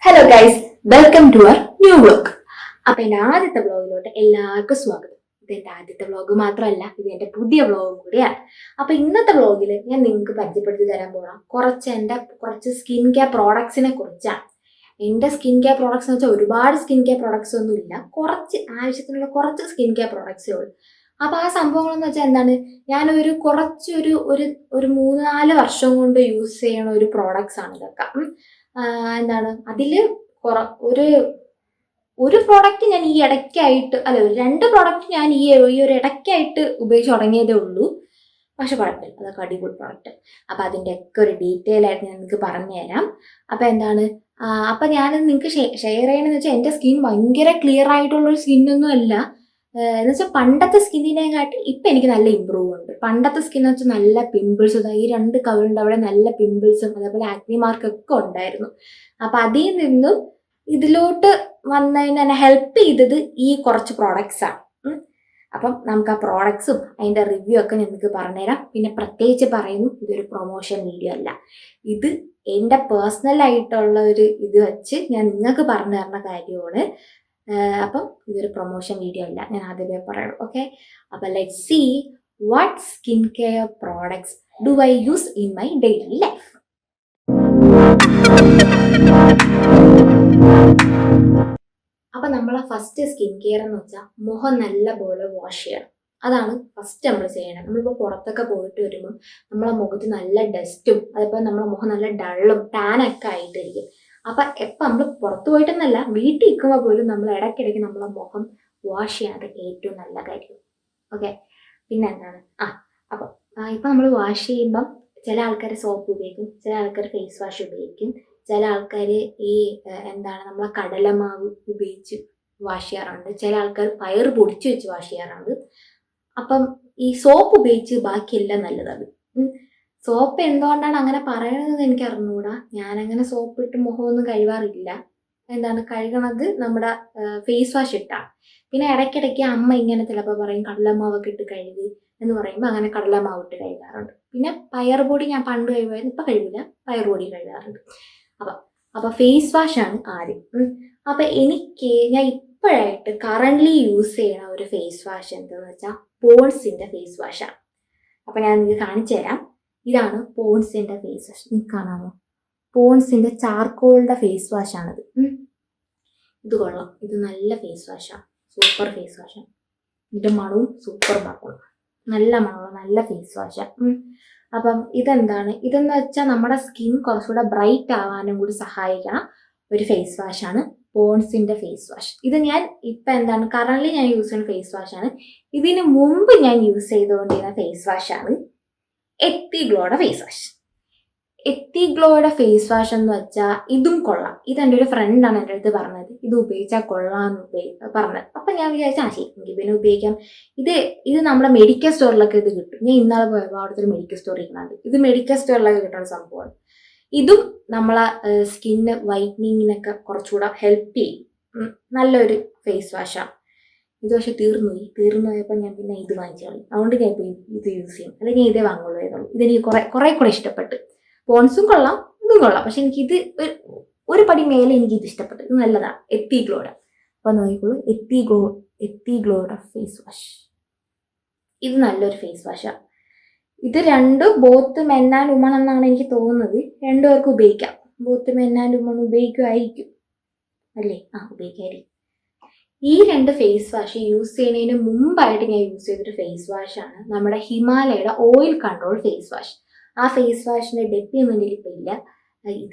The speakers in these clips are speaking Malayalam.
Hello guys, welcome to our new vlog. അപ്പൊ എന്റെ ആദ്യത്തെ വ്ലോഗിലോട്ട് എല്ലാവർക്കും സ്വാഗതം. ഇത് എന്റെ ആദ്യത്തെ വ്ലോഗ് മാത്രമല്ല, ഇത് എന്റെ പുതിയ വ്ലോഗും കൂടിയാണ്. അപ്പൊ ഇന്നത്തെ വ്ലോഗിൽ ഞാൻ നിങ്ങൾക്ക് പരിചയപ്പെടുത്തി തരാൻ പോകാം കുറച്ച് സ്കിൻ കെയർ പ്രോഡക്ട്സിനെ കുറിച്ചാണ്. എന്റെ സ്കിൻ കെയർ പ്രോഡക്ട്സ് എന്ന് വെച്ചാൽ ഒരുപാട് സ്കിൻ കെയർ പ്രോഡക്ട്സ് ഒന്നും ഇല്ല, ആവശ്യത്തിനുള്ള കുറച്ച് സ്കിൻ കെയർ പ്രോഡക്ട്സേ ഉള്ളൂ. അപ്പൊ ആ സംഭവങ്ങളെന്ന് വെച്ചാൽ എന്താണ്, ഞാനൊരു കുറച്ചൊരു ഒരു ഒരു 3-4 വർഷം കൊണ്ട് യൂസ് ചെയ്യണ ഒരു പ്രോഡക്ട്സ് ആണ് ഇതൊക്കെ. എന്താണ് അതില് ഒരു ഒരു പ്രോഡക്റ്റ് ഞാൻ ഈ ഇടയ്ക്കായിട്ട് ഒരു 2 പ്രോഡക്റ്റ് ഞാൻ ഈ ഒരു ഇടയ്ക്കായിട്ട് ഉപയോഗിച്ച് തുടങ്ങിയതേ ഉള്ളൂ. പക്ഷെ കുഴപ്പമില്ല, അതൊക്കെ അടിപൊളി പ്രോഡക്റ്റ്. അപ്പൊ അതിൻ്റെ ഒക്കെ ഒരു ഡീറ്റെയിൽ ആയിട്ട് ഞാൻ നിങ്ങൾക്ക് പറഞ്ഞു തരാം. അപ്പൊ എന്താണ്, അപ്പൊ ഞാൻ നിങ്ങൾക്ക് ഷെയർ ചെയ്യണമെന്ന് വെച്ചാൽ എൻ്റെ സ്കിൻ ഭയങ്കര ക്ലിയർ ആയിട്ടുള്ള ഒരു സ്കിന്നൊന്നും അല്ല. എന്ന് വെച്ചാൽ പണ്ടത്തെ സ്കിന്നിനെക്കാട്ടി ഇപ്പം എനിക്ക് നല്ല ഇമ്പ്രൂവ് ഉണ്ട്. പണ്ടത്തെ സ്കിൻ എന്ന് വെച്ചാൽ നല്ല പിമ്പിൾസും, ഈ 2 കവിളിൻ്റെ അവിടെ നല്ല പിമ്പിൾസും അതേപോലെ ആക്നി മാർക്കൊക്കെ ഉണ്ടായിരുന്നു. അപ്പം അതിൽ നിന്നും ഇതിലോട്ട് വന്നതിന് എന്നെ ഹെൽപ്പ് ചെയ്തത് ഈ കുറച്ച് പ്രോഡക്ട്സാണ്. അപ്പം നമുക്ക് ആ പ്രോഡക്ട്സും അതിൻ്റെ റിവ്യൂ ഒക്കെ നിങ്ങൾക്ക് പറഞ്ഞുതരാം. പിന്നെ പ്രത്യേകിച്ച് പറയുന്നു, ഇതൊരു പ്രൊമോഷൻ വീഡിയോ അല്ല, ഇത് എൻ്റെ പേഴ്സണലായിട്ടുള്ള ഒരു ഇത് വെച്ച് ഞാൻ നിങ്ങൾക്ക് പറഞ്ഞു തരുന്ന കാര്യമാണ്. അപ്പം ഇതൊരു പ്രൊമോഷൻ വീഡിയോ അല്ല, ഞാൻ ആദ്യമേ പറയണം. ഓക്കെ, അപ്പം let's see what skin care products do I use in my daily life. അപ്പം നമ്മളെ ഫസ്റ്റ് സ്കിൻ കെയർ എന്ന് വെച്ചാൽ മുഖം നല്ല പോലെ വാഷ് ചെയ്യണം. അതാണ് ഫസ്റ്റ് നമ്മൾ ചെയ്യണം. നമ്മളിപ്പോൾ പുറത്തൊക്കെ പോയിട്ട് വരുമ്പോൾ നമ്മളെ മുഖത്ത് നല്ല ഡസ്റ്റും അതേപോലെ നമ്മളെ മുഖം നല്ല ഡള്ളും ടാനൊക്കെ ആയിട്ടിരിക്കും. അപ്പം എപ്പം നമ്മൾ പുറത്തു പോയിട്ടെന്നല്ല, വീട്ടിൽ നിൽക്കുമ്പോൾ പോലും നമ്മൾ ഇടയ്ക്കിടയ്ക്ക് നമ്മളെ മുഖം വാഷ് ചെയ്യാതെ ഏറ്റവും നല്ല കാര്യം. ഓക്കെ, പിന്നെ എന്താണ് അപ്പം ഇപ്പം നമ്മൾ വാഷ് ചെയ്യുമ്പം ചില ആൾക്കാർ സോപ്പ് ഉപയോഗിക്കും, ചില ആൾക്കാർ ഫേസ് വാഷ് ഉപയോഗിക്കും, ചില ആൾക്കാർ ഈ നമ്മളെ കടലമാവ് ഉപയോഗിച്ച് വാഷ് ചെയ്യാറുണ്ട്, ചില ആൾക്കാർ പയർ പൊടിച്ച് വെച്ച് വാഷ് ചെയ്യാറുണ്ട്. അപ്പം ഈ സോപ്പ് ഉപയോഗിച്ച് ബാക്കിയെല്ലാം നല്ലതാണ്. സോപ്പ് എന്തുകൊണ്ടാണ് അങ്ങനെ പറയണതെന്ന് എനിക്ക് അറിഞ്ഞുകൂടാ. ഞാനങ്ങനെ സോപ്പ് ഇട്ട് മുഖമൊന്നും കഴുകാറില്ല. കഴുകണത് നമ്മുടെ ഫേസ് വാഷ് ഇട്ടാണ്. പിന്നെ ഇടയ്ക്കിടയ്ക്ക് അമ്മ ഇങ്ങനെ ചിലപ്പോൾ പറയും കടലമാവൊക്കെ ഇട്ട് കഴുകി എന്ന് പറയുമ്പോൾ അങ്ങനെ കടലമാവ് ഇട്ട് കഴുകാറുണ്ട്. പിന്നെ പയർ പൊടി ഞാൻ പണ്ട് കഴുകുമായിരുന്നു, ഇപ്പം കഴുകില്ല, പയർ പൊടി കഴുകാറുണ്ട്. അപ്പം ഫേസ് വാഷാണ് ആദ്യം. അപ്പം ഞാൻ ഇപ്പോഴായിട്ട് കറൻ്റ്ലി യൂസ് ചെയ്യണ ഒരു ഫേസ് വാഷ് എന്താണെന്ന് വെച്ചാൽ പോൺസിൻ്റെ ഫേസ് വാഷാണ്. അപ്പം ഞാൻ നിങ്ങൾക്ക് കാണിച്ചു തരാം. ഇതാണ് പോൺസിൻ്റെ ഫേസ് വാഷ്. നിങ്ങൾക്ക് കാണാമോ? പോൺസിൻ്റെ ചാർക്കോളിൻ്റെ ഫേസ് വാഷാണിത്. ഇത് കൊള്ളാം, ഇത് നല്ല ഫേസ് വാഷാണ്, സൂപ്പർ ഫേസ് വാഷാണ്. ഇതിൻ്റെ മണവും സൂപ്പർ മണവും, നല്ല മണമുള്ള നല്ല ഫേസ് വാഷാണ്. അപ്പം ഇതെന്ന് വെച്ചാൽ നമ്മുടെ സ്കിൻ കുറച്ചുകൂടെ ബ്രൈറ്റ് ആവാനും കൂടി സഹായിക്കണ ഒരു ഫേസ് വാഷാണ് പോൺസിൻ്റെ ഫേസ് വാഷ്. ഇത് ഞാൻ ഇപ്പം കറൻ്റ്ലി ഞാൻ യൂസ് ചെയ്യുന്ന ഫേസ് വാഷാണ്. ഇതിന് മുമ്പ് ഞാൻ യൂസ് ചെയ്തുകൊണ്ടിരുന്ന ഫേസ് വാഷാണ് എത്തിഗ്ലോയുടെ ഫേസ് വാഷ്. എത്തിഗ്ലോയുടെ ഫേസ് വാഷ് എന്ന് വെച്ചാൽ ഇതും കൊള്ളാം. ഇതെൻ്റെ ഒരു ഫ്രണ്ടാണ് എൻ്റെ അടുത്ത് പറഞ്ഞത്, ഇത് ഉപയോഗിച്ചാൽ കൊള്ളാമെന്ന് പറഞ്ഞത്. അപ്പം ഞാൻ വിചാരിച്ചാൽ ശരി, എനിക്ക് പിന്നെ ഉപയോഗിക്കാം. ഇത് നമ്മുടെ മെഡിക്കൽ സ്റ്റോറിലൊക്കെ ഇത് കിട്ടും. ഞാൻ ഇന്നാളെ പോയപ്പോൾ അവിടുത്തെ ഒരു മെഡിക്കൽ സ്റ്റോറിൽ കിട്ടുന്നുണ്ട്. ഇത് മെഡിക്കൽ സ്റ്റോറിലൊക്കെ കിട്ടുന്ന സംഭവമാണ്. ഇതും നമ്മളെ സ്കിന്ന് വൈറ്റനിങ്ങിനൊക്കെ കുറച്ചുകൂടെ ഹെൽപ്പ് ചെയ്യും. നല്ലൊരു ഫേസ് വാഷാണ്. ഇത് പക്ഷെ തീർന്നു പോയപ്പോൾ ഞാൻ പിന്നെ ഇത് വാങ്ങിച്ചു കളി. അതുകൊണ്ട് ഞാൻ ഇപ്പോൾ ഇത് യൂസ് ചെയ്യും, അല്ലെങ്കിൽ ഞാൻ ഇതേ വാങ്ങുള്ളൂ ഏതുള്ളൂ. ഇതെനിക്ക് കുറേ കൂടെ ഇഷ്ടപ്പെട്ടു. പോൺസും കൊള്ളാം, ഇതും കൊള്ളാം, പക്ഷെ എനിക്കിത് ഒരു പടി മേലെ എനിക്കിത് ഇഷ്ടപ്പെട്ടു. ഇത് നല്ലതാണ്, എത്തിഗ്ലോയുടെ. അപ്പോൾ നോക്കിക്കോളൂ, എത്തിഗ്ലോയുടെ ഫേസ് വാഷ്. ഇത് നല്ലൊരു ഫേസ് വാഷാണ്. ഇത് ബോത്ത് മെൻ ആൻഡ് വുമൺ എന്നാണ് എനിക്ക് തോന്നുന്നത്. 2 പേർക്ക് ഉപയോഗിക്കാം. ബോത്ത് മെൻ ആൻഡ് വുമൺ ഉപയോഗിക്കുമായിരിക്കും അല്ലേ? ഉപയോഗിക്കായിരിക്കും. ഈ 2 ഫേസ് വാഷ് യൂസ് ചെയ്യുന്നതിന് മുമ്പായിട്ട് ഞാൻ യൂസ് ചെയ്തൊരു ഫേസ് വാഷാണ് നമ്മുടെ ഹിമാലയയുടെ ഓയിൽ കൺട്രോൾ ഫേസ് വാഷ്. ആ ഫേസ് വാഷിൻ്റെ ഡെപ്പി ഒന്നും എൻ്റെ ഇപ്പം ഇല്ല.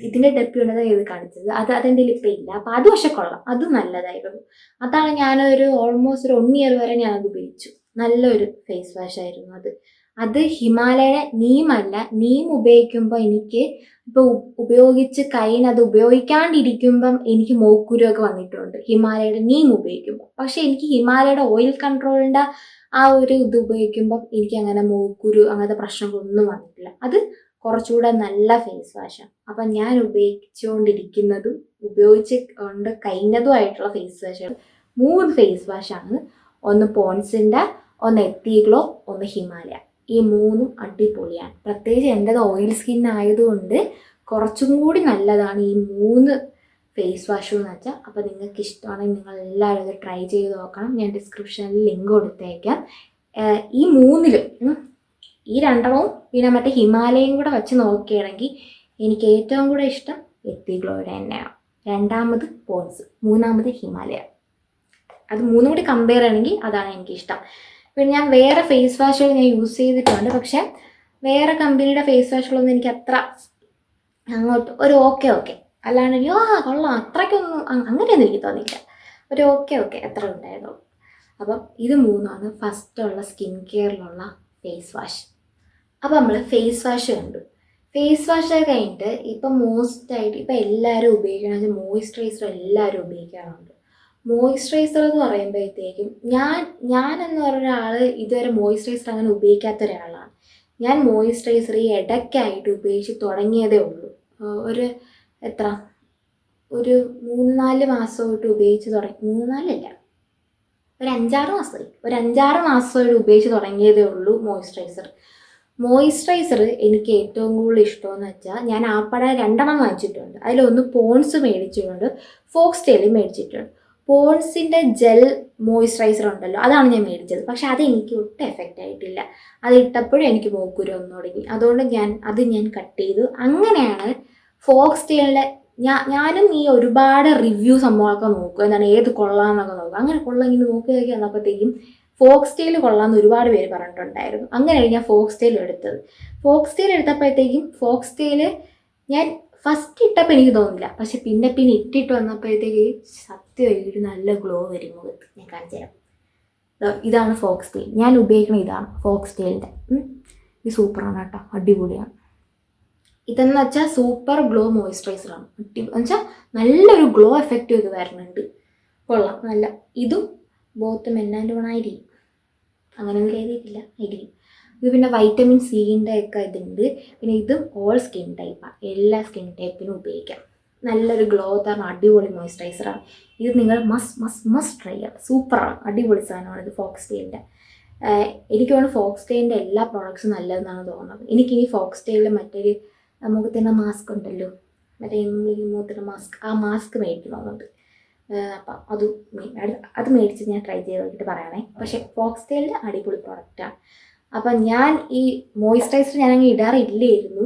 ഇതിൻ്റെ ഡെപ്പി ഉണ്ടെന്നാണ് ഇത് കാണിച്ചത്. അതെൻ്റെ ഇപ്പം ഇല്ല. അപ്പം അത് പക്ഷെ കൊള്ളാം, അത് നല്ലതായിരുന്നു. അതാണ് ഞാനൊരു ഓൾമോസ്റ്റ് ഒരു 1 ഇയർ വരെ ഞാനത് ഉപയോഗിച്ചു. നല്ലൊരു ഫേസ് വാഷായിരുന്നു അത് ഹിമാലയയുടെ നീമല്ല. നീം ഉപയോഗിക്കുമ്പോൾ എനിക്ക് ഇപ്പോൾ ഉപയോഗിച്ച് അത് ഉപയോഗിക്കാണ്ടിരിക്കുമ്പം എനിക്ക് മോക്കുരുവൊക്കെ വന്നിട്ടുണ്ട് ഹിമാലയയുടെ നീം ഉപയോഗിക്കുമ്പോൾ. പക്ഷെ എനിക്ക് ഹിമാലയയുടെ ഓയിൽ കൺട്രോളിൻ്റെ ആ ഒരു ഇത് ഉപയോഗിക്കുമ്പം എനിക്ക് അങ്ങനെ മോക്കുരു അങ്ങനത്തെ പ്രശ്നങ്ങളൊന്നും വന്നിട്ടില്ല. അത് കുറച്ചുകൂടെ നല്ല ഫേസ് വാഷാണ്. അപ്പം ഞാൻ ഉപയോഗിച്ച് കൊണ്ട് കഴിഞ്ഞതുമായിട്ടുള്ള ഫേസ് വാഷാണ് 3 ഫേസ് വാഷാണ്. ഒന്ന് പോൺസിൻ്റെ, ഒന്ന് എത്തിഗ്ലോ, ഒന്ന് ഹിമാലയ. ഈ 3ഉം അടിപൊളിയാണ്. പ്രത്യേകിച്ച് എൻ്റെത് ഓയിൽ സ്കിൻ ആയതുകൊണ്ട് കുറച്ചും കൂടി നല്ലതാണ് ഈ 3 ഫേസ് വാഷ് എന്ന് വെച്ചാൽ. അപ്പോൾ നിങ്ങൾക്ക് ഇഷ്ടമാണെങ്കിൽ നിങ്ങൾ എല്ലാവരും അത് ട്രൈ ചെയ്ത് നോക്കണം. ഞാൻ ഡിസ്ക്രിപ്ഷനിൽ ലിങ്ക് കൊടുത്തേക്കാം. ഈ മൂന്നിലും ഈ രണ്ടെണ്ണവും പിന്നെ മറ്റേ ഹിമാലയയും കൂടെ വെച്ച് നോക്കുകയാണെങ്കിൽ എനിക്ക് ഏറ്റവും കൂടെ ഇഷ്ടം എത്തിഗ്ലോയുടെ തന്നെയാണ്. രണ്ടാമത് പോൺസ്, മൂന്നാമത് ഹിമാലയ. അത് മൂന്നും കൂടി കമ്പയർ ചെയ്യണമെങ്കിൽ അതാണ് എനിക്കിഷ്ടം. പിന്നെ ഞാൻ വേറെ ഫേസ് വാഷുകൾ ഞാൻ യൂസ് ചെയ്തിട്ടുണ്ട്. പക്ഷേ വേറെ കമ്പനിയുടെ ഫേസ് വാഷുകളൊന്നും എനിക്ക് അത്ര അങ്ങോട്ട് ഒരു ഓക്കെ അല്ലാണ്ട് കൊള്ളാം അത്രയ്ക്കൊന്നും അങ്ങനെയൊന്നും എനിക്ക് തോന്നിയില്ല. ഒരു ഓക്കെ എത്ര ഉണ്ടായിരുന്നു. അപ്പം ഇത് മൂന്നാണ് ഫസ്റ്റുള്ള സ്കിൻ കെയറിലുള്ള ഫേസ് വാഷ്. അപ്പോൾ നമ്മൾ ഫേസ് വാഷ് കണ്ടു. ഫേസ് വാഷ് കഴിഞ്ഞിട്ട് ഇപ്പം മോസ്റ്റായിട്ട് ഇപ്പം എല്ലാവരും ഉപയോഗിക്കണമെന്ന് വെച്ചാൽ മോയ്സ്ചറൈസർ എല്ലാവരും ഉപയോഗിക്കാറുണ്ട്. മോയ്സ്ചറൈസർ എന്ന് പറയുമ്പോഴത്തേക്കും ഞാനെന്ന് പറഞ്ഞ ഒരാൾ ഇതുവരെ മോയ്സ്ചറൈസർ അങ്ങനെ ഉപയോഗിക്കാത്ത ഒരാളാണ്. ഞാൻ മോയ്സ്ചറൈസർ ഈ ഇടയ്ക്കായിട്ട് ഉപയോഗിച്ച് തുടങ്ങിയതേ ഉള്ളൂ. ഒരു 3-4 മാസമായിട്ട് ഉപയോഗിച്ച് തുടങ്ങി. 3-4 ഒരു 5-6 മാസമായി. ഒരു 5-6 മാസമായിട്ട് ഉപയോഗിച്ച് തുടങ്ങിയതേ ഉള്ളൂ മോയ്സ്ചറൈസർ എനിക്ക് ഏറ്റവും കൂടുതൽ ഇഷ്ടമെന്ന് വെച്ചാൽ ഞാൻ ആപ്പടെ 2 വാങ്ങിച്ചിട്ടുണ്ട്. അതിലൊന്ന് പോൺസ് മേടിച്ചിട്ടുണ്ട്, ഫോക്സ്ടെയിലും മേടിച്ചിട്ടുണ്ട്. പോൺസിൻ്റെ ജെൽ മോയ്സ്ചറൈസർ ഉണ്ടല്ലോ, അതാണ് ഞാൻ മേടിച്ചത്. പക്ഷെ അതെനിക്ക് ഒട്ടും എഫക്റ്റ് ആയിട്ടില്ല. അത് ഇട്ടപ്പോഴും എനിക്ക് മൂക്കുരു വന്നു തുടങ്ങി. അതുകൊണ്ട് ഞാൻ കട്ട് ചെയ്തു. അങ്ങനെയാണ് ഫോക്സ്ടെയിലിൻ്റെ ഞാനും ഈ ഒരുപാട് റിവ്യൂ സംഭവമൊക്കെ നോക്കും, എന്താണ് ഏത് കൊള്ളാമെന്നൊക്കെ നോക്കും. അങ്ങനെ കൊള്ളാം ഇങ്ങനെ നോക്കി വന്നപ്പോഴത്തേക്കും ഫോക്സ്ടെയിൽ കൊള്ളാമെന്ന് ഒരുപാട് പേര് പറഞ്ഞിട്ടുണ്ടായിരുന്നു. അങ്ങനെയാണ് ഞാൻ ഫോക്സ്ടെയിൽ എടുത്തത്. ഫോക്സ്ടെയിൽ എടുത്തപ്പോഴത്തേക്കും ഫോക്സ്ടെയിൽ ഞാൻ ഫസ്റ്റ് ഇട്ടപ്പോൾ എനിക്ക് തോന്നില്ല. പക്ഷെ പിന്നെ ഇട്ടിട്ട് വന്നപ്പോഴത്തേക്ക് സത്യമായിട്ട് നല്ല ഗ്ലോ വരും മുഖത്ത്. ഞാൻ കാണിച്ചു തരാം. ഇതാണ് ഫോക്സ്ടെയിൽ. ഞാൻ ഉപയോഗിക്കുന്നത് ഇതാണ് ഫോക്സ്ടെയിലിൻ്റെ. ഇത് സൂപ്പറാണ് കേട്ടോ, അടിപൊളിയാണ്. ഇതെന്ന് വെച്ചാൽ സൂപ്പർ ഗ്ലോ മോയ്സ്ചറൈസറാണ്. എന്നുവെച്ചാൽ നല്ലൊരു ഗ്ലോ എഫക്റ്റ് ഇത് വരുന്നുണ്ട്. കൊള്ളാം നല്ല. ഇതും ബോത്ത് മെൻ ആൻഡ് വുമൺ ആയിരിക്കും, അങ്ങനെയൊന്നും എഴുതിയിട്ടില്ല, ആയിരിക്കും. ഇത് പിന്നെ വൈറ്റമിൻ സിൻ്റെ ഒക്കെ ഇതുണ്ട്. പിന്നെ ഇതും ഓൾ സ്കിൻ ടൈപ്പാണ്, എല്ലാ സ്കിൻ ടൈപ്പിനും ഉപയോഗിക്കാം. നല്ലൊരു ഗ്ലോ തരുന്ന അടിപൊളി മോയ്സ്ചറൈസറാണ്. ഇത് നിങ്ങൾ മസ്റ്റ് ട്രൈ ചെയ്യാം. സൂപ്പറാണ്, അടിപൊളി സാധനമാണ് ഇത് ഫോക്സ്ടെയിലിൻ്റെ. എനിക്ക് തോന്നുന്നു ഫോക്സ്ടെയിലിൻ്റെ എല്ലാ പ്രോഡക്ട്സും നല്ലതെന്നാണ് തോന്നുന്നത്. എനിക്കിനി ഫോക്സ്ടെയിലിൽ മറ്റൊരു മുഖത്തിൻ്റെ മാസ്ക് ഉണ്ടല്ലോ, മറ്റേ മുഖത്തിൻ്റെ മാസ്ക്, ആ മാസ്ക് മേടിക്കണമെന്നുണ്ട്. അപ്പം അത് മേടിച്ച് ഞാൻ ട്രൈ ചെയ്ത് നോക്കിയിട്ട് പറയണേ. പക്ഷേ ഫോക്സ്ടെയിലിൻ്റെ അടിപൊളി പ്രോഡക്റ്റാണ്. അപ്പം ഞാൻ ഈ മോയ്സ്ചറൈസർ ഞാനങ്ങ് ഇടാറില്ലായിരുന്നു.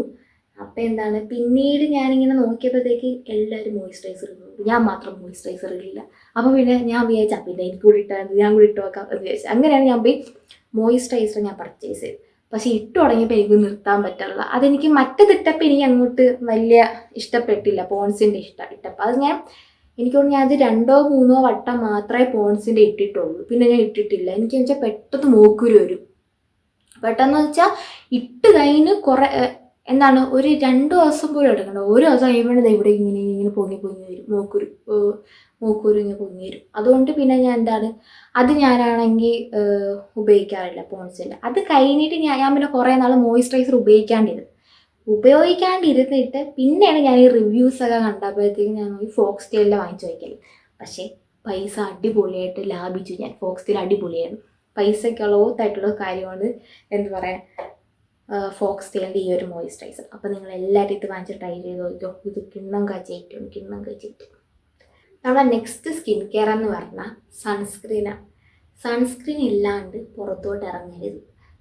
അപ്പം എന്താണ് പിന്നീട് ഞാനിങ്ങനെ നോക്കിയപ്പോഴത്തേക്ക് എല്ലാവരും മോയ്സ്ചറൈസർ ഇടുന്നുണ്ട്, ഞാൻ മാത്രം മോയ്സ്ചറൈസർ ഇടില്ല. അപ്പം പിന്നെ ഞാൻ വിചാരിച്ചു പിന്നെ എനിക്ക് കൂടി ഞാൻ കൂടി ഇട്ട് നോക്കാം എന്ന് വിചാരിച്ചു. അങ്ങനെയാണ് ഞാൻ പോയി മോയ്സ്ചറൈസർ ഞാൻ പർച്ചേസ് ചെയ്തത്. പക്ഷേ ഇട്ട് തുടങ്ങിയപ്പോൾ എനിക്ക് നിർത്താൻ പറ്റില്ല. അതെനിക്ക് മറ്റേതിട്ടപ്പോൾ എനിക്ക് അങ്ങോട്ട് വലിയ ഇഷ്ടപ്പെട്ടില്ല, പോൺസിൻ്റെ ഇട്ടപ്പോൾ. അത് എനിക്ക് തോന്നുന്നു ഞാൻ അത് 2-3 വട്ടം മാത്രമേ പോൺസിൻ്റെ ഇട്ടിട്ടുള്ളൂ. പിന്നെ ഞാൻ ഇട്ടിട്ടില്ല. എനിക്ക് വെച്ചാൽ പെട്ടെന്ന് മൂക്കുരു വരും. പെട്ടെന്ന് വെച്ചാൽ ഇട്ട് കഴിഞ്ഞ് എന്താണ് ഒരു 2 ദിവസം പോലും എടുക്കണ്ട. ഒരു ദിവസം കഴിയുമ്പോഴേ ഇവിടെ ഇങ്ങനെ പൊങ്ങി വരും മൂക്കുരു ഇങ്ങനെ പൊങ്ങി വരും. അതുകൊണ്ട് പിന്നെ ഞാൻ അത് ഞാനാണെങ്കിൽ ഉപയോഗിക്കാറില്ല പോൺസിൻ്റെ. അത് കഴിഞ്ഞിട്ട് ഞാൻ പിന്നെ കുറേ നാൾ മോയ്സ്ചറൈസർ ഉപയോഗിക്കാണ്ടിരുന്നിട്ട് പിന്നെയാണ് ഞാൻ ഈ റിവ്യൂസൊക്കെ കണ്ടപ്പോഴത്തേക്കും ഞാൻ ഈ ഫോക്സ്ടെയിലിൽ വാങ്ങിച്ചു വയ്ക്കൽ. പക്ഷേ പൈസ അടിപൊളിയായിട്ട് ലാഭിച്ചു ഞാൻ. ഫോക്സ്ടെയിൽ അടിപൊളിയായിരുന്നു. പൈസയ്ക്കുള്ള ഓത്തായിട്ടുള്ള കാര്യമാണ് ഫോക്സ്ടെയിലിൻ്റെ ഈ ഒരു മോയ്സ്ചറൈസർ. അപ്പോൾ നിങ്ങൾ എല്ലാവരും ഇത് വാങ്ങിച്ച് ട്രൈ ചെയ്ത് നോക്കിയോ. ഇത് കിണ്ണം കാച്ചിട്ട്. നമ്മുടെ നെക്സ്റ്റ് സ്കിൻ കെയർ എന്ന് പറഞ്ഞാൽ സൺസ്ക്രീനാണ്. സൺസ്ക്രീൻ ഇല്ലാണ്ട് പുറത്തോട്ട് ഇറങ്ങരുത്.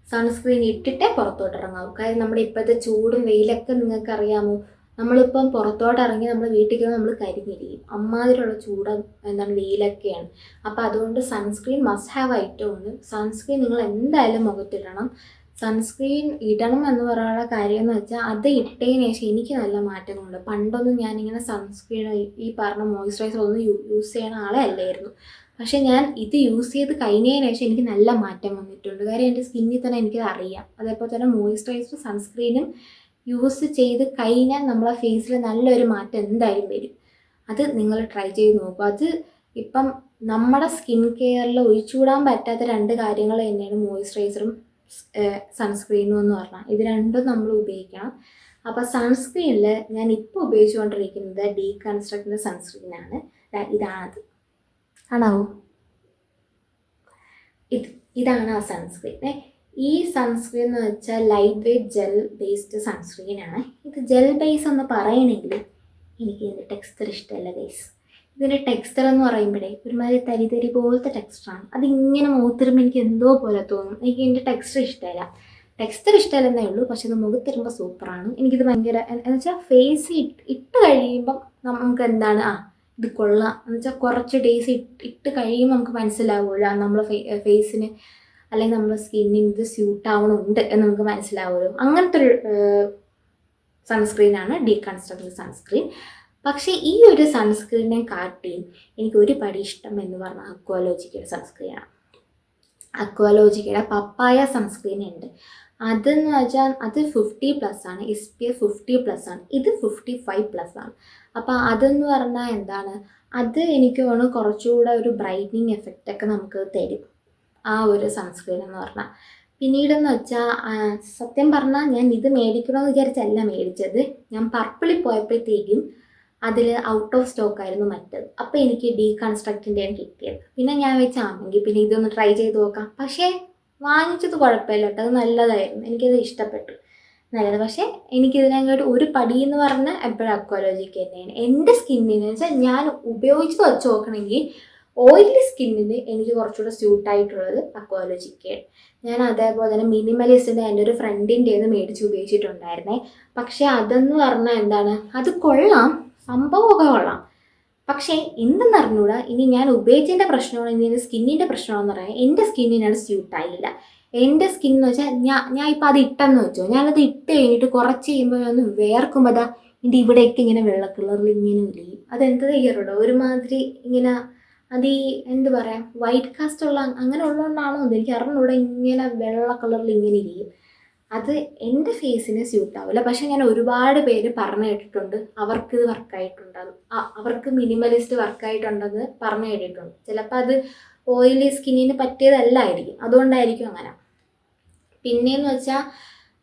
സൺസ്ക്രീൻ ഇട്ടിട്ടേ പുറത്തോട്ട് ഇറങ്ങാവൂ. കാര്യം നമ്മുടെ ഇപ്പോഴത്തെ ചൂടും വെയിലൊക്കെ നിങ്ങൾക്ക് അറിയാമോ. നമ്മളിപ്പം പുറത്തോട്ട് ഇറങ്ങി നമ്മൾ വീട്ടിൽ കയറുമ്പോൾ നമ്മൾ കരിഞ്ഞിരിക്കും. അമ്മാതിരിയുള്ള വെയിലൊക്കെയാണ്. അപ്പോൾ അതുകൊണ്ട് സൺസ്ക്രീൻ മസ്റ്റ് ഹാവ് ഐറ്റമാണ്. സൺസ്ക്രീൻ നിങ്ങൾ എന്തായാലും മുഖത്തിടണം. സൺസ്ക്രീൻ ഇടണം എന്ന് പറയാനുള്ള കാര്യം എന്ന് വെച്ചാൽ അത് ഇട്ടതിന് ശേഷം എനിക്ക് നല്ല മാറ്റങ്ങളുണ്ട്. പണ്ടൊന്നും ഞാനിങ്ങനെ സൺസ്ക്രീൻ ഈ പറഞ്ഞ മോയ്സ്ചറൈസർ ഒന്നും യൂസ് ചെയ്യുന്ന ആളെ അല്ലായിരുന്നു. പക്ഷേ ഞാൻ ഇത് യൂസ് ചെയ്ത് കഴിഞ്ഞതിന് ശേഷം എനിക്ക് നല്ല മാറ്റം വന്നിട്ടുണ്ട്. കാര്യം എൻ്റെ സ്കിന്നിൽ തന്നെ എനിക്കത് അറിയാം. അതേപോലെ തന്നെ മോയ്സ്ചറൈസറും സൺസ്ക്രീനും യൂസ് ചെയ്ത് കഴിഞ്ഞാൽ നമ്മളെ ഫേസിൽ നല്ലൊരു മാറ്റം എന്തായാലും വരും. അത് നിങ്ങൾ ട്രൈ ചെയ്ത് നോക്കുക. അത് ഇപ്പം നമ്മുടെ സ്കിൻ കെയറിൽ ഒഴിച്ചുകൂടാൻ പറ്റാത്ത 2 കാര്യങ്ങൾ തന്നെയാണ് മോയ്സ്ചറൈസറും സൺസ്ക്രീനും എന്ന് പറഞ്ഞാൽ. ഇത് രണ്ടും നമ്മൾ ഉപയോഗിക്കണം. അപ്പോൾ സൺസ്ക്രീനിൽ ഞാൻ ഇപ്പോൾ ഉപയോഗിച്ചുകൊണ്ടിരിക്കുന്നത് ഡീകൺസ്ട്രക്റ്റിൻ്റെ സൺസ്ക്രീനാണ്. ഇതാണത്. ആണാവോ? ഇതാണ് ആ സൺസ്ക്രീൻ. ഈ സൺസ്ക്രീൻ എന്ന് വെച്ചാൽ ലൈറ്റ് വെയ്റ്റ് ജെൽ ബേസ്ഡ് സൺസ്ക്രീനാണ്. ഇത് ജെൽ ബേസ് എന്ന് പറയണമെങ്കിൽ എനിക്ക് ഇതിൻ്റെ ടെക്സ്ചർ ഇഷ്ടമല്ല ഗൈസ്. ഇതിൻ്റെ ടെക്സ്ചർ എന്ന് പറയുമ്പോഴേ ഒരുമാതിരി തരി തരി പോലത്തെ ടെക്സ്ചറാണ്. അതിങ്ങനെ മുഖത്തിരുമ്പോൾ എനിക്ക് എന്തോ പോലെ തോന്നും. എനിക്ക് ഇതിൻ്റെ ടെക്സ്ചർ ഇഷ്ടമല്ല. ടെക്സ്ചർ ഇഷ്ടമല്ലെന്നേ ഉള്ളൂ, പക്ഷെ ഇത് മുഖത്തിരുമ്പോൾ സൂപ്പറാണ്. എനിക്കിത് ഭയങ്കര എന്ന് വെച്ചാൽ ഫേസ് ഇട്ട് കഴിയുമ്പം നമുക്ക് എന്താണ് ഇത് കൊള്ളാം എന്ന് വെച്ചാൽ കുറച്ച് ഡേയ്സ് ഇട്ട് കഴിയുമ്പോൾ നമുക്ക് മനസ്സിലാവുമല്ലോ നമ്മളെ ഫേസിന് അല്ലെങ്കിൽ നമ്മുടെ സ്കിന്നിന് ഇത് സ്യൂട്ട് ആവണമുണ്ട് എന്ന് നമുക്ക് മനസ്സിലാവുമല്ലോ. അങ്ങനത്തെ ഒരു സൺസ്ക്രീനാണ് ഡീകൺസ്ട്രക്റ്റഡ് സൺസ്ക്രീൻ. പക്ഷേ ഈ ഒരു സൺസ്ക്രീനെ കാട്ടിയും എനിക്ക് ഒരു പടി ഇഷ്ടം എന്ന് പറഞ്ഞാൽ അക്വാലോജിക്കയുടെ സൺസ്ക്രീനാണ്. അക്വാലോജിക്കയുടെ പപ്പായ സൺസ്ക്രീൻ ഉണ്ട്. അതെന്ന് വെച്ചാൽ അത് 50+ ആണ്, SPF 50+ ആണ്. ഇത് 55+ ആണ്. അപ്പോൾ അതെന്ന് പറഞ്ഞാൽ എന്താണ്, അത് എനിക്ക് തോന്നുന്നു കുറച്ചുകൂടെ ഒരു ബ്രൈറ്റനിങ് എഫക്റ്റൊക്കെ നമുക്ക് തരും ആ ഒരു സൺസ്ക്രീൻ എന്ന് പറഞ്ഞാൽ. പിന്നീടെന്ന് വെച്ചാൽ സത്യം പറഞ്ഞാൽ ഞാൻ ഇത് മേടിക്കണമെന്ന് വിചാരിച്ചല്ല മേടിച്ചത്. ഞാൻ പർപ്പിളിൽ പോയപ്പോഴത്തേക്കും അതിൽ ഔട്ട് ഓഫ് സ്റ്റോക്ക് ആയിരുന്നു മറ്റത്. അപ്പോൾ എനിക്ക് ഡീകൺസ്ട്രക്റ്റിൻ്റെയാണ് കിട്ടിയത്. പിന്നെ ഞാൻ വെച്ചാണെങ്കിൽ പിന്നെ ഇതൊന്ന് ട്രൈ ചെയ്ത് നോക്കാം. പക്ഷേ വാങ്ങിച്ചത് കുഴപ്പമില്ല കേട്ടോ, അത് നല്ലതായിരുന്നു, എനിക്കത് ഇഷ്ടപ്പെട്ടു, നല്ലത്. പക്ഷേ എനിക്കിതിനങ്ങോട്ട് ഒരു പടി എന്ന് പറഞ്ഞാൽ എപ്പോഴും അക്വാലോജിക്ക തന്നെയാണ്. എൻ്റെ സ്കിന്നിന് വെച്ചാൽ ഞാൻ ഉപയോഗിച്ച് വെച്ച് നോക്കണമെങ്കിൽ ഓയിലി സ്കിന്നിന് എനിക്ക് കുറച്ചുകൂടെ സ്യൂട്ടായിട്ടുള്ളത് അക്വാലോജിക്കയാണ്. ഞാൻ അതേപോലെ തന്നെ മിനിമലിസ്റ്റിൻ്റെ എൻ്റെ ഒരു ഫ്രണ്ടിൻ്റെ മേടിച്ച് ഉപയോഗിച്ചിട്ടുണ്ടായിരുന്നേ. പക്ഷേ അതെന്ന് പറഞ്ഞാൽ എന്താണ്, അത് കൊള്ളാം, സംഭവമൊക്കെ കൊള്ളാം. പക്ഷേ എന്തെന്ന് അറിഞ്ഞൂടാ, ഇനി ഞാൻ ഉപയോഗിച്ചതിൻ്റെ പ്രശ്നമാണോ ഇനി എൻ്റെ സ്കിന്നിൻ്റെ പ്രശ്നമാണെന്ന് പറയാം. എൻ്റെ സ്കിന്നിനത് സ്യൂട്ടായില്ല. എൻ്റെ സ്കിൻ എന്ന് വെച്ചാൽ ഞാൻ ഇപ്പോൾ അത് ഇട്ടെന്ന് വെച്ചോ, ഞാനത് ഇട്ട് കഴിഞ്ഞിട്ട് കുറച്ച് കഴിയുമ്പോൾ ഒന്ന് വേർക്കുമ്പോൾ അതാ എൻ്റെ ഇവിടെയൊക്കെ ഇങ്ങനെ വെള്ള കളറിൽ ഇങ്ങനെ ഇരിക്കും. അതെന്ത് ചെയ്യാറുണ്ടോ ഒരുമാതിരി ഇങ്ങനെ, അത് ഈ എന്ത് പറയാം വൈറ്റ് കാസ്റ്റ് ഉള്ള അങ്ങനെ ഉള്ളതുകൊണ്ടാണോ എന്ന് എനിക്ക് അറിഞ്ഞൂടെ, ഇങ്ങനെ വെള്ള കളറിൽ ഇങ്ങനെ ഇരിക്കും. അത് എൻ്റെ ഫേസിന് സ്യൂട്ടാവില്ല. പക്ഷെ ഞാൻ ഒരുപാട് പേര് പറഞ്ഞു കേട്ടിട്ടുണ്ട് അവർക്കിത് വർക്കായിട്ടുണ്ടെന്ന്, അവർക്ക് മിനിമലിസ്റ്റ് വർക്കായിട്ടുണ്ടെന്ന് പറഞ്ഞു കേട്ടിട്ടുണ്ട്. ചിലപ്പോൾ അത് ഓയിലി സ്കിന്നിന് പറ്റിയതല്ലായിരിക്കും, അതുകൊണ്ടായിരിക്കും അങ്ങനെ. പിന്നെയെന്ന് വെച്ചാൽ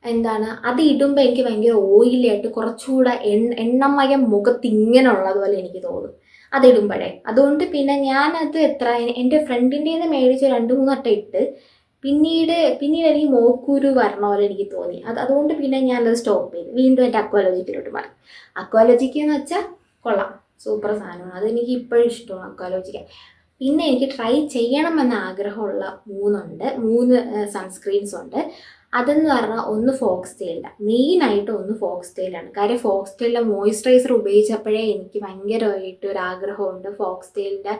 എന്താണ്, അത് ഇടുമ്പോൾ എനിക്ക് ഭയങ്കര ഓയിലായിട്ട് കുറച്ചുകൂടെ എണ്ണമയം മുഖത്ത് ഇങ്ങനെ ഉള്ളതുപോലെ എനിക്ക് തോന്നും അതിടുമ്പോഴേ. അതുകൊണ്ട് പിന്നെ ഞാനത് എൻ്റെ ഫ്രണ്ടിൻ്റെ മേടിച്ച് 2-3 വട്ടം ഇട്ട് പിന്നീട് എനിക്ക് മോക്കൂരു വരണ പോലെ എനിക്ക് തോന്നി. അതുകൊണ്ട് പിന്നെ ഞാനത് സ്റ്റോപ്പ് ചെയ്തു. വീണ്ടും എൻ്റെ അക്വാലോജിക്കിലോട്ട് മാറി. അക്വാലോജിക്ക എന്ന് വെച്ചാൽ കൊള്ളാം, സൂപ്പർ സാധനമാണ്. അതെനിക്ക് ഇപ്പോഴും ഇഷ്ടമാണ് അക്വാലോജിക്ക. പിന്നെ എനിക്ക് ട്രൈ ചെയ്യണമെന്ന ആഗ്രഹമുള്ള 3 സൺസ്ക്രീൻസ് ഉണ്ട്. അതെന്ന് പറഞ്ഞാൽ ഒന്ന് ഫോക്സ്ടെയിലിൻ്റെ, മെയിനായിട്ട് ഒന്ന് ഫോക്സ്ടെയിലാണ്. കാര്യം ഫോക്സ്ടെയിലിൻ്റെ മോയ്സ്ചറൈസർ ഉപയോഗിച്ചപ്പോഴേ എനിക്ക് ഭയങ്കരമായിട്ട് ഒരു ആഗ്രഹമുണ്ട് ഫോക്സ്ടെയിലിൻ്റെ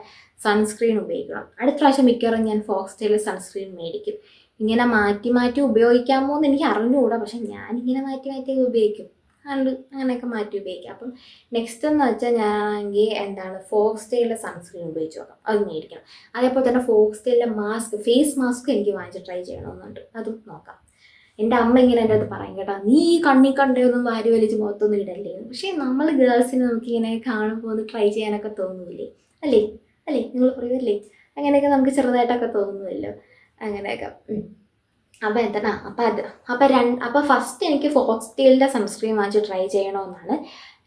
സൺസ്ക്രീൻ ഉപയോഗിക്കണം. അടുത്ത പ്രാവശ്യം മിക്കവാറും ഞാൻ ഫോക്സ്ടെയിൽ സൺസ്ക്രീൻ മേടിക്കും. ഇങ്ങനെ മാറ്റി മാറ്റി ഉപയോഗിക്കാമോ എന്ന് എനിക്ക് അറിഞ്ഞുകൂടാ, പക്ഷെ ഞാനിങ്ങനെ മാറ്റി മാറ്റി ഉപയോഗിക്കും, അങ്ങനെയൊക്കെ മാറ്റി ഉപയോഗിക്കാം. അപ്പം നെക്സ്റ്റ് എന്ന് വെച്ചാൽ ഞാനെങ്കിൽ എന്താണ് ഫോക്സ്ടെയിലിൻ്റെ സൺസ്ക്രീൻ ഉപയോഗിച്ച് നോക്കാം, അത് മേടിക്കണം. അതേപോലെ തന്നെ ഫോക്സ്ടെയിലിൻ്റെ ഫേസ് മാസ്ക് എനിക്ക് വാങ്ങിച്ച് ട്രൈ ചെയ്യണമെന്നുണ്ട്, അതും നോക്കാം. എൻ്റെ അമ്മ ഇങ്ങനെ എൻ്റെ അടുത്ത് പറയും കേട്ടോ, നീ കണ്ണി കണ്ടൊന്നും വാരി വലിച്ച് മുഖത്തൊന്നും ഇടല്ലേ. പക്ഷേ നമ്മൾ ഗേൾസിന് നമുക്കിങ്ങനെ കാണുമ്പോൾ ഒന്ന് ട്രൈ ചെയ്യാനൊക്കെ തോന്നുന്നില്ലേ, അല്ലേ നിങ്ങൾ പറയുമല്ലേ, അങ്ങനെയൊക്കെ നമുക്ക് ചെറുതായിട്ടൊക്കെ തോന്നുമല്ലോ, അങ്ങനെയൊക്കെ. അപ്പോൾ എന്താണ് അപ്പോൾ ഫസ്റ്റ് എനിക്ക് ഫോക്സ്ടെയിലിൻ്റെ സൺസ്ക്രീൻ വാങ്ങിച്ച് ട്രൈ ചെയ്യണമെന്നാണ്.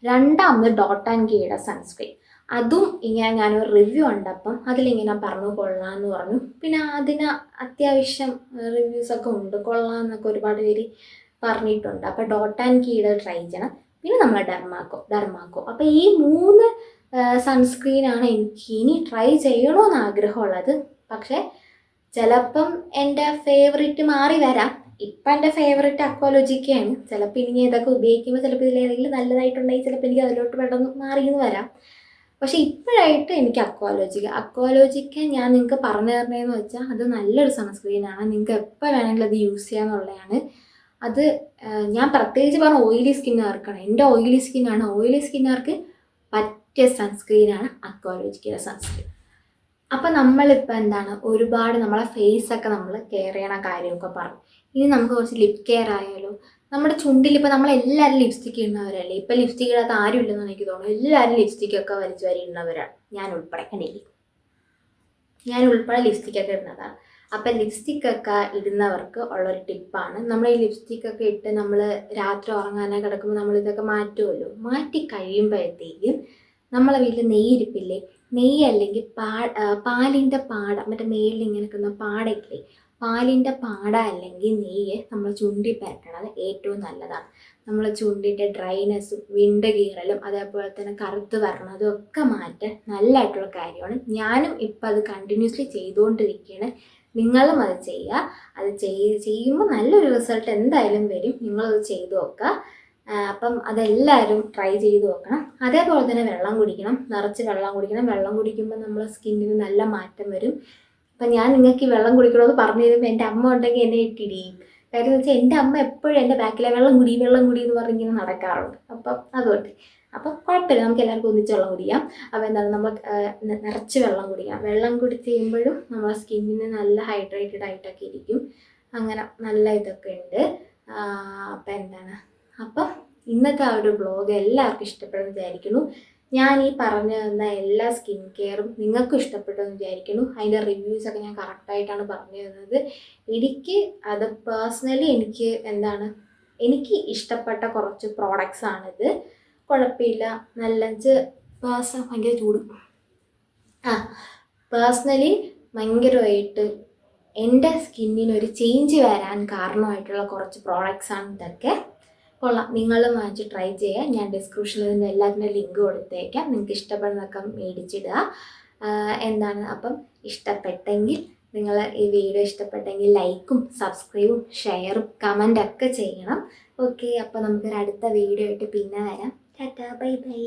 രണ്ടാമത് ഡോട്ട് ആൻഡ് കീയുടെ സൺസ്ക്രീൻ, അതും ഇങ്ങനെ ഞാനൊരു റിവ്യൂ ഉണ്ടപ്പം അതിലിങ്ങനെ പറഞ്ഞു കൊള്ളാമെന്ന് പറഞ്ഞു. പിന്നെ അതിന് അത്യാവശ്യം റിവ്യൂസൊക്കെ ഉണ്ട്, കൊള്ളാമെന്നൊക്കെ ഒരുപാട് പേര് പറഞ്ഞിട്ടുണ്ട്. അപ്പോൾ ഡോട്ട് ആൻഡ് കീയുടെ ട്രൈ ചെയ്യണം. പിന്നെ നമ്മൾ ഡെർമാക്കോ. അപ്പോൾ ഈ 3 സൺസ്ക്രീനാണ് എനിക്ക് ഇനി ട്രൈ ചെയ്യണമെന്ന് ആഗ്രഹമുള്ളത്. പക്ഷേ ചിലപ്പം എൻ്റെ ഫേവറേറ്റ് മാറി വരാം. ഇപ്പം എൻ്റെ ഫേവറേറ്റ് അക്വാലോജിക്കയാണ്. ചിലപ്പോൾ ഇനി ഇതൊക്കെ ഉപയോഗിക്കുമ്പോൾ ചിലപ്പോൾ ഇതിലേതെങ്കിലും നല്ലതായിട്ടുണ്ടെങ്കിൽ ചിലപ്പോൾ എനിക്ക് അതിലോട്ട് പെട്ടെന്ന് മാറിയെന്ന് വരാം. പക്ഷേ ഇപ്പോഴായിട്ട് എനിക്ക് അക്വാലോജിക്ക ഞാൻ നിങ്ങൾക്ക് പറഞ്ഞു തരണേന്ന് വെച്ചാൽ അത് നല്ലൊരു സൺസ്ക്രീനാണ്. നിങ്ങൾക്ക് എപ്പോൾ വേണമെങ്കിലും അത് യൂസ് ചെയ്യാമെന്നുള്ളതാണ്. അത് ഞാൻ പ്രത്യേകിച്ച് പറഞ്ഞ ഓയിലി സ്കിന്നുകാർക്കാണ്. എൻ്റെ ഓയിലി സ്കിന്നാണ്, ഓയിലി സ്കിന്നുകാർക്ക് പറ്റിയ സൺസ്ക്രീനാണ് അക്വാലോജിക്കയുടെ സൺസ്ക്രീൻ. അപ്പം നമ്മളിപ്പോൾ എന്താണ് ഒരുപാട് നമ്മളെ ഫേസൊക്കെ നമ്മൾ കെയർ ചെയ്യണ കാര്യമൊക്കെ പറഞ്ഞു. ഇനി നമുക്ക് കുറച്ച് ലിപ് കെയർ ആയാലോ. നമ്മുടെ ചുണ്ടിൽ ഇപ്പോൾ നമ്മളെല്ലാവരും ലിപ്സ്റ്റിക്ക് ഇടുന്നവരല്ലേ, ഇപ്പം ലിപ്സ്റ്റിക്ക് ഇടാത്ത ആരും ഇല്ലെന്ന് എനിക്ക് തോന്നുന്നു. എല്ലാവരും ലിപ്സ്റ്റിക്കൊക്കെ വലിച്ചു വാരി ഇടുന്നവരാണ്, ഞാൻ ഉൾപ്പെടെ ലിപ്സ്റ്റിക്കൊക്കെ ഇടുന്നതാണ്. അപ്പം ലിപ്സ്റ്റിക്കൊക്കെ ഇടുന്നവർക്ക് ഉള്ളൊരു ടിപ്പാണ്, നമ്മൾ ഈ ലിപ്സ്റ്റിക്കൊക്കെ ഇട്ട് നമ്മൾ രാത്രി ഉറങ്ങാനൊക്കെ കിടക്കുമ്പോൾ നമ്മളിതൊക്കെ മാറ്റുമല്ലോ. മാറ്റി കഴിയുമ്പോഴത്തേക്കും നമ്മളെ വീട്ടിൽ നെയ്യിരിപ്പില്ലേ, നെയ്യ് അല്ലെങ്കിൽ പാലിൻ്റെ പാട, മറ്റേ മേലിൽ ഇങ്ങനെ നിൽക്കുന്ന പാടയില്ലേ, പാലിൻ്റെ പാട അല്ലെങ്കിൽ നെയ്യ് നമ്മൾ ചുണ്ടി പരട്ടണത് ഏറ്റവും നല്ലതാണ്. നമ്മളെ ചുണ്ടിൻ്റെ ഡ്രൈനെസ്സും വിണ്ട് കീറലും അതേപോലെ തന്നെ കറുത്ത് വരണതും ഒക്കെ മാറ്റാൻ നല്ലതായിട്ടുള്ള കാര്യമാണ്. ഞാനും ഇപ്പം അത് കണ്ടിന്യൂസ്ലി ചെയ്തുകൊണ്ടിരിക്കുകയാണ്. നിങ്ങളും അത് ചെയ്യുക. അത് ചെയ്യുമ്പോൾ നല്ലൊരു റിസൾട്ട് എന്തായാലും വരും. നിങ്ങളത് ചെയ്തു നോക്കുക. അപ്പം അതെല്ലാവരും ട്രൈ ചെയ്ത് നോക്കണം. അതേപോലെ തന്നെ വെള്ളം കുടിക്കണം, നിറച്ച് വെള്ളം കുടിക്കണം. വെള്ളം കുടിക്കുമ്പോൾ നമ്മളെ സ്കിന്നിന് നല്ല മാറ്റം വരും. അപ്പം ഞാൻ നിങ്ങൾക്ക് ഈ വെള്ളം കുടിക്കണമെന്ന് പറഞ്ഞു തരുമ്പോൾ എൻ്റെ അമ്മ ഉണ്ടെങ്കിൽ എന്നെ ഇട്ടിടിയും. കാര്യം എന്ന് വെച്ചാൽ എൻ്റെ അമ്മ എപ്പോഴും എൻ്റെ ബാക്കിലെ വെള്ളം കുടി എന്ന് പറഞ്ഞിങ്ങനെ നടക്കാറുണ്ട്. അപ്പം അതുകൊണ്ട് അപ്പം കുഴപ്പമില്ല, നമുക്ക് എല്ലാവർക്കും ഒന്നിച്ച് വെള്ളം കുടിക്കാം. അപ്പോൾ എന്താണ്, നമ്മൾ നിറച്ച് വെള്ളം കുടിക്കാം. വെള്ളം കുടിച്ച് കഴിയുമ്പോഴും നമ്മളെ സ്കിന്നിന് നല്ല ഹൈഡ്രേറ്റഡ് ആയിട്ടൊക്കെ ഇരിക്കും. അങ്ങനെ നല്ല ഇതൊക്കെ ഉണ്ട്. അപ്പം എന്താണ്, അപ്പം ഇന്നത്തെ ആ ഒരു വ്ളോഗ് എല്ലാവർക്കും ഇഷ്ടപ്പെടുമെന്ന് വിചാരിക്കുന്നു. ഞാൻ ഈ പറഞ്ഞു തന്ന എല്ലാ സ്കിൻ കെയറും നിങ്ങൾക്കും ഇഷ്ടപ്പെട്ടെന്ന് വിചാരിക്കുന്നു. അതിൻ്റെ റിവ്യൂസൊക്കെ ഞാൻ കറക്റ്റായിട്ടാണ് പറഞ്ഞു തന്നത്. എനിക്ക് അത് പേഴ്സണലി എനിക്ക് ഇഷ്ടപ്പെട്ട കുറച്ച് പ്രോഡക്റ്റ്സ് ആണിത്. കുഴപ്പമില്ല, നല്ല ഭയങ്കര ചൂട്. പേഴ്സണലി ഭയങ്കരമായിട്ട് എൻ്റെ സ്കിന്നിനൊരു ചേഞ്ച് വരാൻ കാരണമായിട്ടുള്ള കുറച്ച് പ്രോഡക്റ്റ്സ് ആണ് ഇതൊക്കെ. കൊള്ളാം, നിങ്ങളും വാങ്ങിച്ച് ട്രൈ ചെയ്യുക. ഞാൻ ഡിസ്ക്രിപ്ഷനിൽ നിന്ന് എല്ലാത്തിൻ്റെ ലിങ്ക് കൊടുത്തേക്കാം. നിങ്ങൾക്ക് ഇഷ്ടപ്പെടുന്നതൊക്കെ മേടിച്ചിടുക. അപ്പം ഇഷ്ടപ്പെട്ടെങ്കിൽ നിങ്ങൾ ഈ വീഡിയോ ഇഷ്ടപ്പെട്ടെങ്കിൽ ലൈക്കും സബ്സ്ക്രൈബും ഷെയറും കമൻറ്റൊക്കെ ചെയ്യണം. ഓക്കെ, അപ്പോൾ നമുക്കൊരു അടുത്ത വീഡിയോ ആയിട്ട് പിന്നെ വരാം. Tata, bye bye.